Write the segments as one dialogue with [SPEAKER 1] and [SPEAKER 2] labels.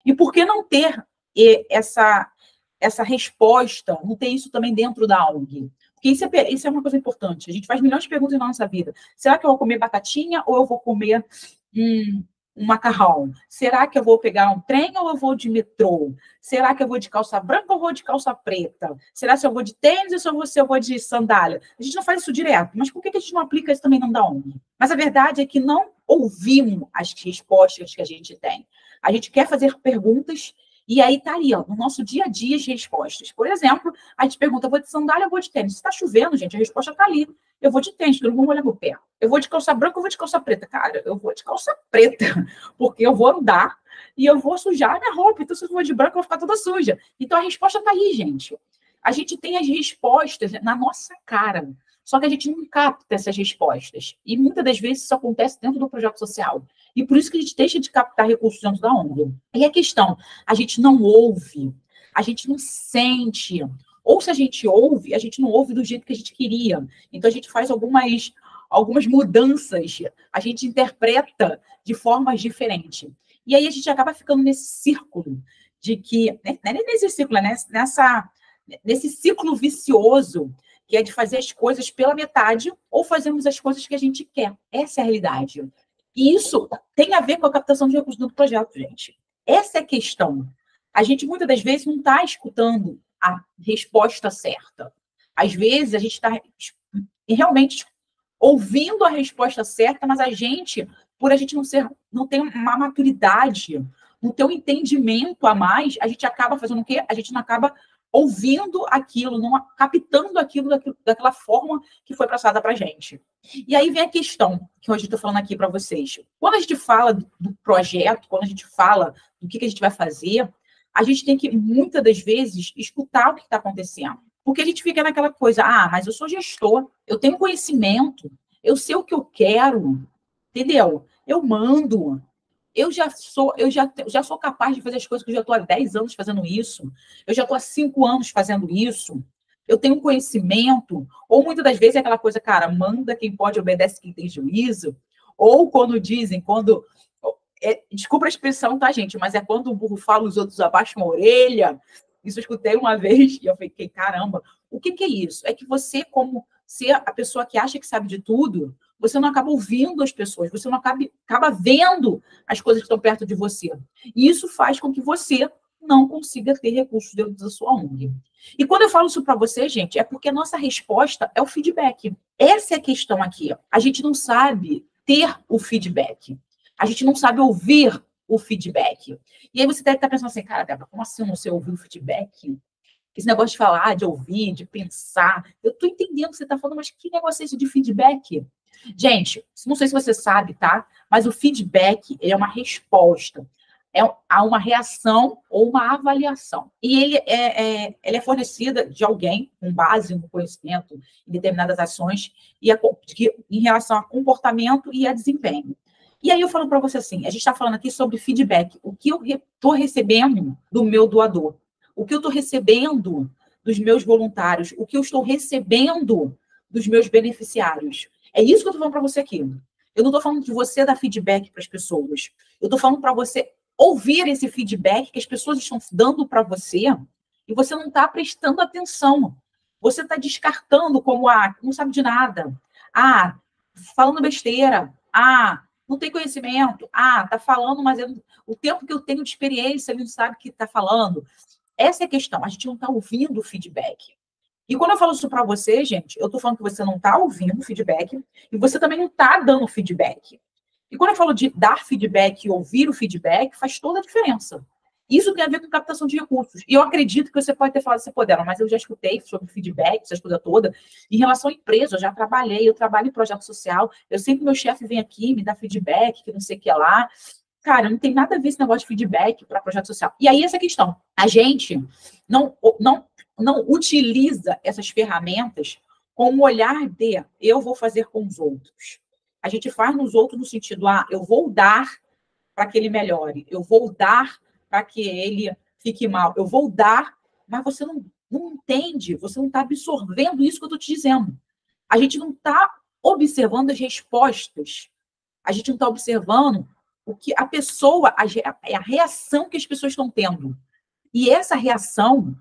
[SPEAKER 1] E por que não ter essa resposta, não ter isso também dentro da ONG? Porque isso é uma coisa importante. A gente faz milhões de perguntas na nossa vida. Será que eu vou comer batatinha ou eu vou comer um macarrão? Será que eu vou pegar um trem ou eu vou de metrô? Será que eu vou de calça branca ou eu vou de calça preta? Será se eu vou de tênis ou se eu vou de sandália? A gente não faz isso direto, mas por que a gente não aplica isso também não da ONG? Mas a verdade é que não ouvimos as respostas que a gente tem. A gente quer fazer perguntas e aí tá ali, ó, no nosso dia a dia, as respostas. Por exemplo, a gente pergunta, eu vou de sandália ou vou de tênis? Se está chovendo, gente, a resposta está ali. Eu vou de tênis, porque eu não vou molhar meu pé. Eu vou de calça branca ou vou de calça preta? Cara, eu vou de calça preta, porque eu vou andar e eu vou sujar a minha roupa. Então, se eu for de branco, eu vou ficar toda suja. Então, a resposta está aí, gente. A gente tem as respostas na nossa cara. Só que a gente não capta essas respostas. E muitas das vezes isso acontece dentro do projeto social. E por isso que a gente deixa de captar recursos dentro da ONG. E a questão, a gente não ouve, a gente não sente. Ou se a gente não ouve do jeito que a gente queria. Então a gente faz algumas mudanças, a gente interpreta de formas diferentes. E aí a gente acaba ficando nesse círculo de que, não é nesse círculo, né? Nesse ciclo vicioso, que é de fazer as coisas pela metade ou fazermos as coisas que a gente quer. Essa é a realidade. E isso tem a ver com a captação de recursos do projeto, gente. Essa é a questão. A gente, muitas das vezes, não está escutando a resposta certa. Às vezes, a gente está realmente ouvindo a resposta certa, mas por a gente não ter uma maturidade, não ter um entendimento a mais, a gente acaba fazendo o quê? A gente não acaba ouvindo aquilo, não captando aquilo daquela forma que foi passada para a gente. E aí vem a questão que hoje eu estou falando aqui para vocês. Quando a gente fala do projeto, quando a gente fala do que a gente vai fazer, a gente tem que, muitas das vezes, escutar o que está acontecendo. Porque a gente fica naquela coisa, mas eu sou gestor, eu tenho conhecimento, eu sei o que eu quero, entendeu? Eu mando, eu já sou capaz de fazer as coisas que eu já estou há 10 anos fazendo isso, eu já estou há 5 anos fazendo isso, eu tenho conhecimento, ou muitas das vezes é aquela coisa, cara, manda quem pode, obedece quem tem juízo, ou desculpa a expressão, tá, gente, mas é quando o burro fala, os outros abaixam a orelha. Isso eu escutei uma vez e eu fiquei, caramba, o que é isso? É que você, como ser a pessoa que acha que sabe de tudo, você não acaba ouvindo as pessoas, você não acaba vendo as coisas que estão perto de você. E isso faz com que você não consiga ter recursos dentro da sua ONG. E quando eu falo isso para você, gente, é porque a nossa resposta é o feedback. Essa é a questão aqui. A gente não sabe ter o feedback. A gente não sabe ouvir o feedback. E aí você deve estar pensando assim, cara, Débora, como assim eu não sei ouvir o feedback? Esse negócio de falar, de ouvir, de pensar. Eu estou entendendo o que você está falando, mas que negócio é esse de feedback? Gente, não sei se você sabe, tá? Mas o feedback é uma resposta. Há uma reação ou uma avaliação. E ele é fornecida de alguém com base no conhecimento em determinadas ações em relação a comportamento e a desempenho. E aí eu falo para você assim, a gente está falando aqui sobre feedback. O que eu estou recebendo do meu doador? O que eu estou recebendo dos meus voluntários? O que eu estou recebendo dos meus beneficiários? É isso que eu estou falando para você aqui. Eu não estou falando de você dar feedback para as pessoas. Eu estou falando para você ouvir esse feedback que as pessoas estão dando para você e você não está prestando atenção. Você está descartando como, não sabe de nada. Falando besteira. Não tem conhecimento. Tá falando, mas o tempo que eu tenho de experiência, ele não sabe o que está falando. Essa é a questão. A gente não está ouvindo o feedback. E quando eu falo isso para você, gente, eu estou falando que você não está ouvindo o feedback e você também não está dando feedback. E quando eu falo de dar feedback e ouvir o feedback, faz toda a diferença. Isso tem a ver com captação de recursos. E eu acredito que você pode ter falado, mas eu já escutei sobre feedback, essa coisa toda. Em relação à empresa, eu já trabalhei, eu trabalho em projeto social, eu sempre, meu chefe vem aqui, me dá feedback, que não sei o que lá. Cara, não tem nada a ver esse negócio de feedback para projeto social. E aí, essa questão. A gente não utiliza essas ferramentas com o olhar de eu vou fazer com os outros. A gente faz nos outros no sentido, eu vou dar para que ele melhore, eu vou dar para que ele fique mal, eu vou dar, mas você não entende, você não está absorvendo isso que eu estou te dizendo. A gente não está observando as respostas, a gente não está observando o que a pessoa, é a reação que as pessoas estão tendo. E essa reação,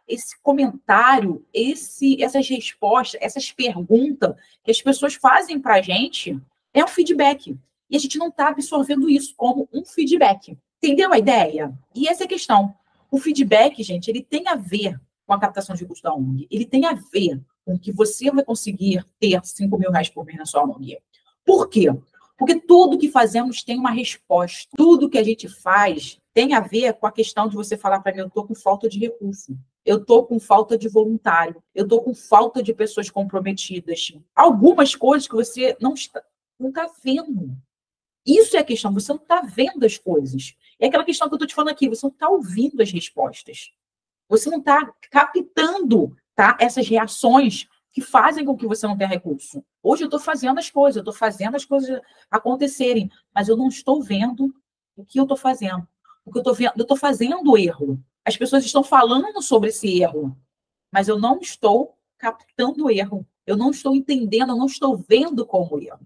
[SPEAKER 1] esse comentário, essas respostas, essas perguntas que as pessoas fazem para a gente, é um feedback. E a gente não está absorvendo isso como um feedback. Entendeu a ideia? E essa é a questão. O feedback, gente, ele tem a ver com a captação de recursos da ONG. Ele tem a ver com que você vai conseguir ter 5 mil reais por mês na sua ONG. Por quê? Porque tudo que fazemos tem uma resposta. Tudo que a gente faz tem a ver com a questão de você falar para mim, eu estou com falta de recurso. Eu estou com falta de voluntário. Eu estou com falta de pessoas comprometidas. Algumas coisas que você não está vendo. Isso é a questão, você não está vendo as coisas. É aquela questão que eu estou te falando aqui, você não está ouvindo as respostas. Você não está captando, tá, essas reações que fazem com que você não tenha recurso. Hoje eu estou fazendo as coisas, eu estou fazendo as coisas acontecerem, mas eu não estou vendo o que eu estou fazendo. O que eu estou vendo, eu estou fazendo erro. As pessoas estão falando sobre esse erro, mas eu não estou captando o erro. Eu não estou entendendo, eu não estou vendo como erro.